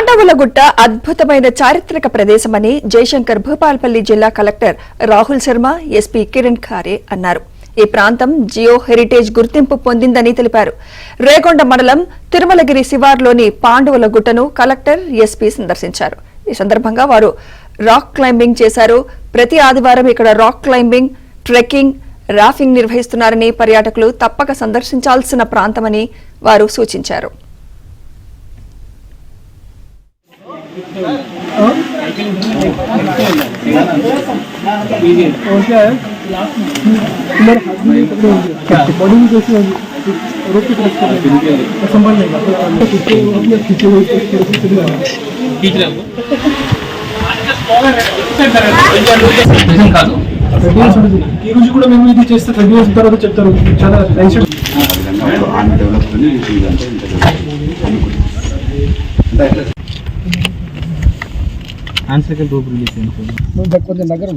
పాండవులగుట్ట అద్భుతమైన చారిత్రక ప్రదేశమని జయశంకర్ భూపాల్పల్లి జిల్లా కలెక్టర్ రాహుల్ శర్మ ఎస్పీ కిరణ్ ఖారే అన్నారు. ఈ ప్రాంతం జియో హెరిటేజ్ గుర్తింపు పొందిందని తెలిపారు. రేగొండ మండలం తిరుమలగిరి శివార్లోని పాండవులగుట్టను కలెక్టర్ ఎస్పీ సందర్శించారు. ఈ సందర్భంగా వారు రాక్ క్లైంబింగ్ చేశారు. ప్రతి ఆదివారం ఇక్కడ రాక్ క్లైంబింగ్, ట్రెక్కింగ్, రాఫింగ్ నిర్వహిస్తున్నారని పర్యాటకులు తప్పక సందర్శించాల్సిన ప్రాంతమని వారు సూచించారు. ఈ రోజు కూడా మేము ఇది చేస్తే 30 years తర్వాత చెప్తారు. చాలా ఆన్సర్ రిలీజ్ కొంచెం దగ్గర